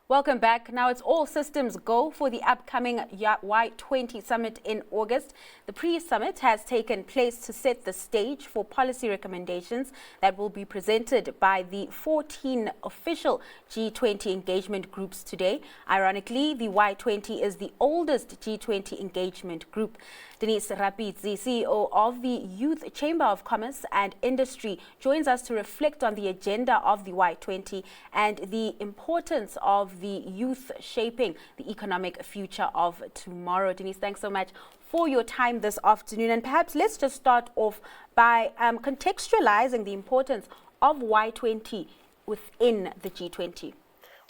Welcome back. Now it's all systems go for the upcoming Y20 Summit in August. The pre-summit has taken place to set the stage for policy recommendations that will be presented by the 14 official G20 engagement groups today. Ironically, the Y20 is the oldest G20 engagement group. Denise Rapitsi, CEO of the Youth Chamber of Commerce and Industry, joins us to reflect on the agenda of the Y20 and the importance of the youth shaping the economic future of tomorrow. Denise, thanks so much for your time this afternoon. And perhaps let's just start off by contextualizing the importance of Y20 within the G20.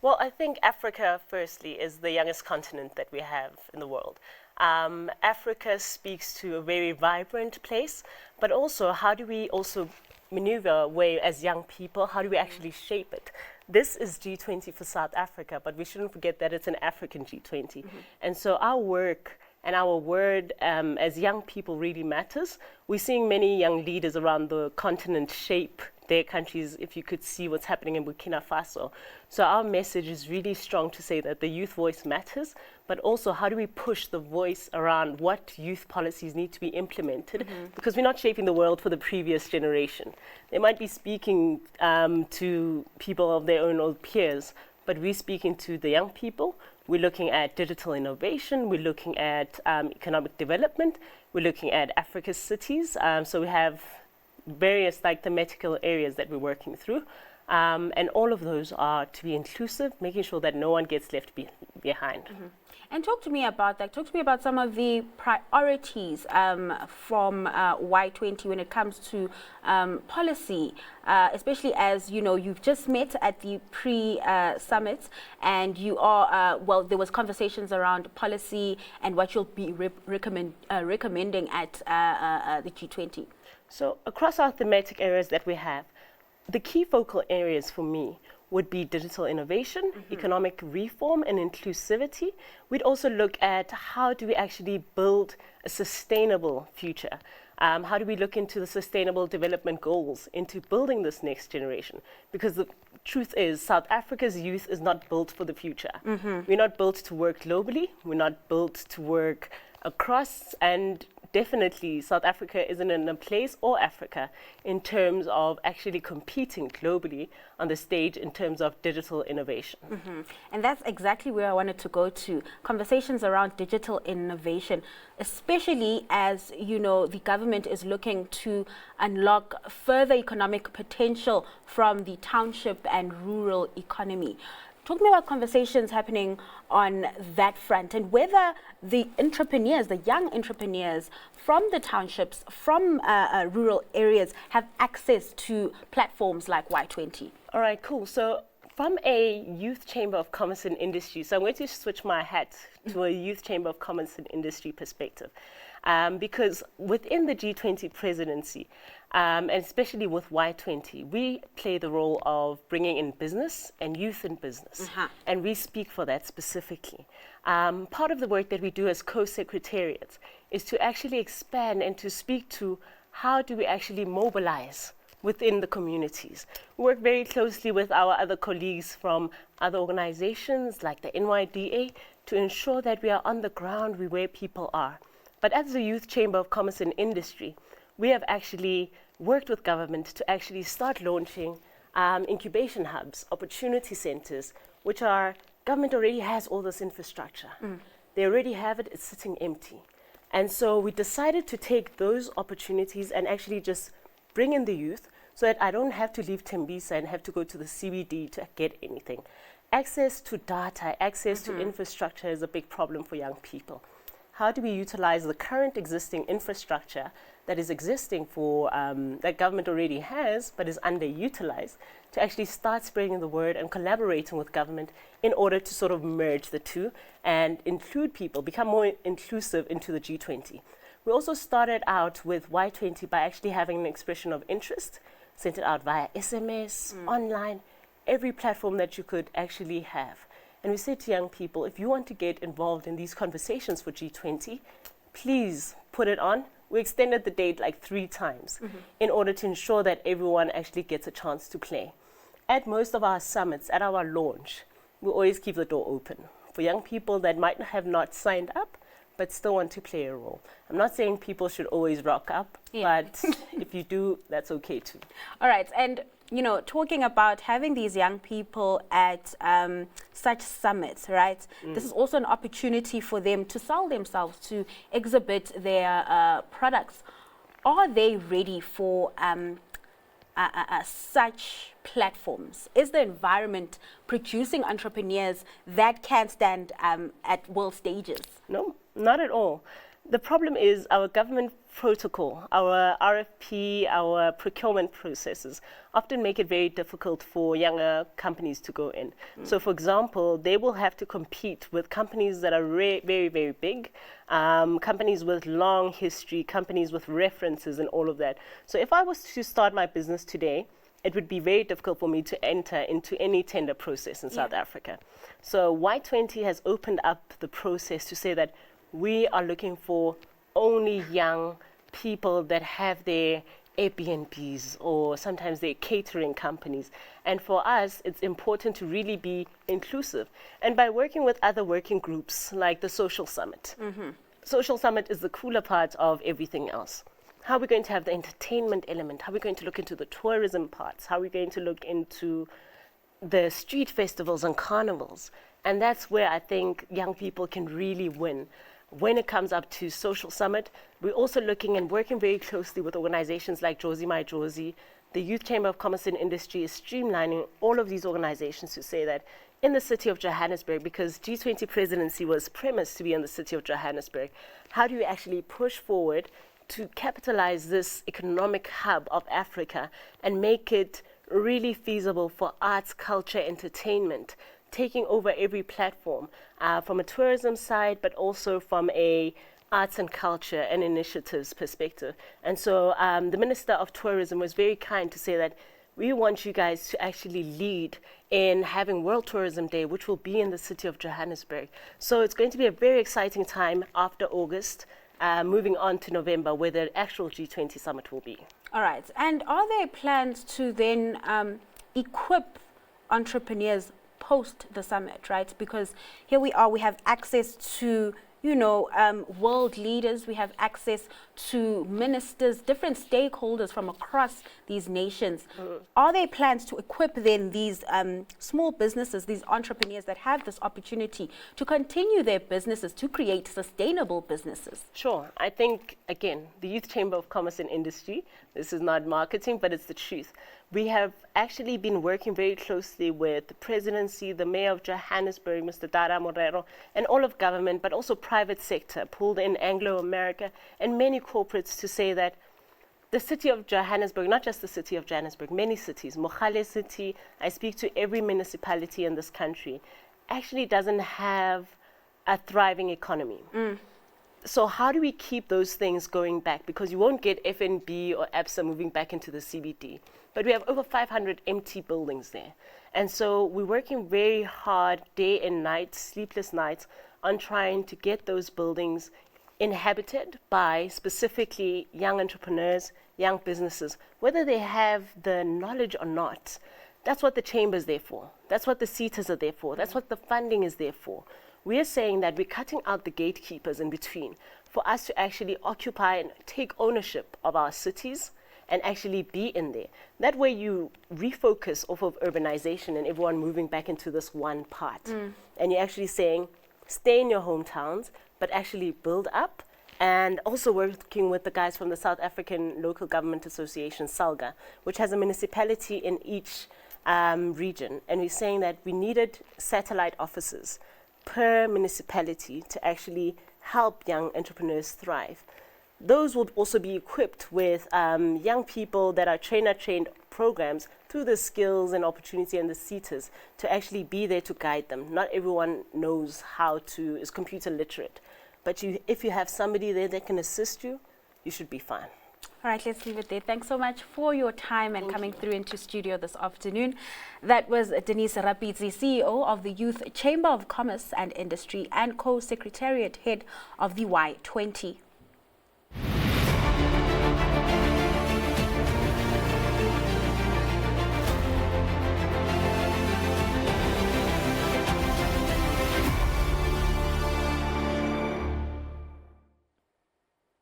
Well, I think Africa, firstly, is the youngest continent that we have in the world. Africa speaks to a very vibrant place, but also how do we also maneuver our way as young people? How do we actually shape it? This is G20 for South Africa, but we shouldn't forget that it's an African G20. And so our work and our word as young people really matters. We're seeing many young leaders around the continent shape their countries, if you could see what's happening in Burkina Faso. So our message is really strong to say that the youth voice matters, but also how do we push the voice around what youth policies need to be implemented, because we're not shaping the world for the previous generation. They might be speaking to people of their own old peers, but we're speaking to the young people. We're looking at digital innovation, we're looking at economic development, we're looking at Africa's cities. So we have various like thematical areas that we're working through. And all of those are to be inclusive, making sure that no one gets left behind. And talk to me about that. Talk to me about some of the priorities from Y20 when it comes to policy, especially as, you know, you've just met at the pre-summit and you are, well, there was conversations around policy and what you'll be recommending at the G20. So across our thematic areas that we have, the key focal areas for me would be digital innovation, economic reform and inclusivity. We'd also look at how do we actually build a sustainable future? How do we look into the sustainable development goals, into building this next generation? Because the truth is, South Africa's youth is not built for the future. We're not built to work globally. We're not built to work across, and definitely South Africa isn't in a place, or Africa, in terms of actually competing globally on the stage in terms of digital innovation. And that's exactly where I wanted to go to, conversations around digital innovation, especially as, you know, the government is looking to unlock further economic potential from the township and rural economy. Talk to me about conversations happening on that front and whether the entrepreneurs, the young entrepreneurs from the townships, from rural areas have access to platforms like Y20. All right, cool. So from a Youth Chamber of Commerce and Industry, so I'm going to switch my hat to a Youth Chamber of Commerce and Industry perspective. Because within the G20 presidency, and especially with Y20, we play the role of bringing in business and youth in business. And we speak for that specifically. Part of the work that we do as co-secretariats is to actually expand and to speak to how do we actually mobilize within the communities. We work very closely with our other colleagues from other organizations like the NYDA to ensure that we are on the ground, we where people are. But as the Youth Chamber of Commerce and Industry, we have actually worked with government to actually start launching incubation hubs, opportunity centers, which are, government already has all this infrastructure. They already have it, it's sitting empty. And so we decided to take those opportunities and actually just bring in the youth so that I don't have to leave Tembisa and have to go to the CBD to get anything. Access to data, access to infrastructure is a big problem for young people. How do we utilize the current existing infrastructure that is existing for, that government already has, but is underutilized, to actually start spreading the word and collaborating with government in order to sort of merge the two and include people, become more inclusive into the G20. We also started out with Y20 by actually having an expression of interest, sent it out via SMS, online, every platform that you could actually have. And we said to young people, if you want to get involved in these conversations for G20, please put it on. We extended the date like 3 times in order to ensure that everyone actually gets a chance to play. At most of our summits, at our launch, we always keep the door open for young people that might have not signed up but still want to play a role. I'm not saying people should always rock up, but if you do, that's okay too. All right, and you know, talking about having these young people at such summits, right? This is also an opportunity for them to sell themselves, to exhibit their products. Are they ready for such platforms? Is the environment producing entrepreneurs that can stand at world stages? No, not at all. The problem is our government protocol, our RFP, our procurement processes often make it very difficult for younger companies to go in. So, for example, they will have to compete with companies that are very, very big, companies with long history, companies with references and all of that. So if I was to start my business today, it would be very difficult for me to enter into any tender process in South Africa. So Y20 has opened up the process to say that we are looking for only young people that have their Airbnbs or sometimes their catering companies. And for us, it's important to really be inclusive. And by working with other working groups like the Social Summit. Social Summit is the cooler part of everything else. How are we going to have the entertainment element? How are we going to look into the tourism parts? How are we going to look into the street festivals and carnivals? And that's where I think young people can really win. When it comes up to Social Summit, we're also looking and working very closely with organizations like Jozi My Jozi. The Youth Chamber of Commerce and Industry is streamlining all of these organizations to say that in the city of Johannesburg, because G20 presidency was premised to be in the city of Johannesburg, how do you actually push forward to capitalize this economic hub of Africa and make it really feasible for arts, culture, entertainment, taking over every platform from a tourism side, but also from a arts and culture and initiatives perspective. And so the Minister of Tourism was very kind to say that we want you guys to actually lead in having World Tourism Day, which will be in the city of Johannesburg. So it's going to be a very exciting time after August, moving on to November, where the actual G20 summit will be. All right. And are there plans to then equip entrepreneurs post the summit, right? Because here we are, we have access to, you know, world leaders, we have access to ministers, different stakeholders from across these nations. Are there plans to equip then these small businesses, these entrepreneurs that have this opportunity to continue their businesses, to create sustainable businesses? Sure. I think, again, the Youth Chamber of Commerce and Industry, this is not marketing, but it's the truth. We have actually been working very closely with the presidency, the mayor of Johannesburg, Mr. Dara Morero, and all of government, but also private sector, pulled in Anglo-America, and many corporates to say that the city of Johannesburg, not just the city of Johannesburg, many cities, Mogale City, I speak to every municipality in this country, actually doesn't have a thriving economy. So how do we keep those things going back? Because you won't get FNB or ABSA moving back into the CBD. But we have over 500 empty buildings there. And so we're working very hard, day and night, sleepless nights, on trying to get those buildings inhabited by specifically young entrepreneurs, young businesses, whether they have the knowledge or not. That's what the chamber is there for. That's what the CETAs are there for. That's what the funding is there for. We are saying that we're cutting out the gatekeepers in between for us to actually occupy and take ownership of our cities and actually be in there. That way you refocus off of urbanization and everyone moving back into this one part. And you're actually saying, stay in your hometowns, but actually build up. And also working with the guys from the South African Local Government Association, SALGA, which has a municipality in each region. And we're saying that we needed satellite offices per municipality to actually help young entrepreneurs thrive. Those will also be equipped with young people that are trained programs through the skills and opportunity and the CETAs to actually be there to guide them. Not everyone knows how to, is computer literate. But if you have somebody there that can assist you, you should be fine. All right, let's leave it there. Thanks so much for your time and coming through into studio this afternoon. That was Denise Rapitsi, CEO of the Youth Chamber of Commerce and Industry and Co-Secretariat Head of the Y20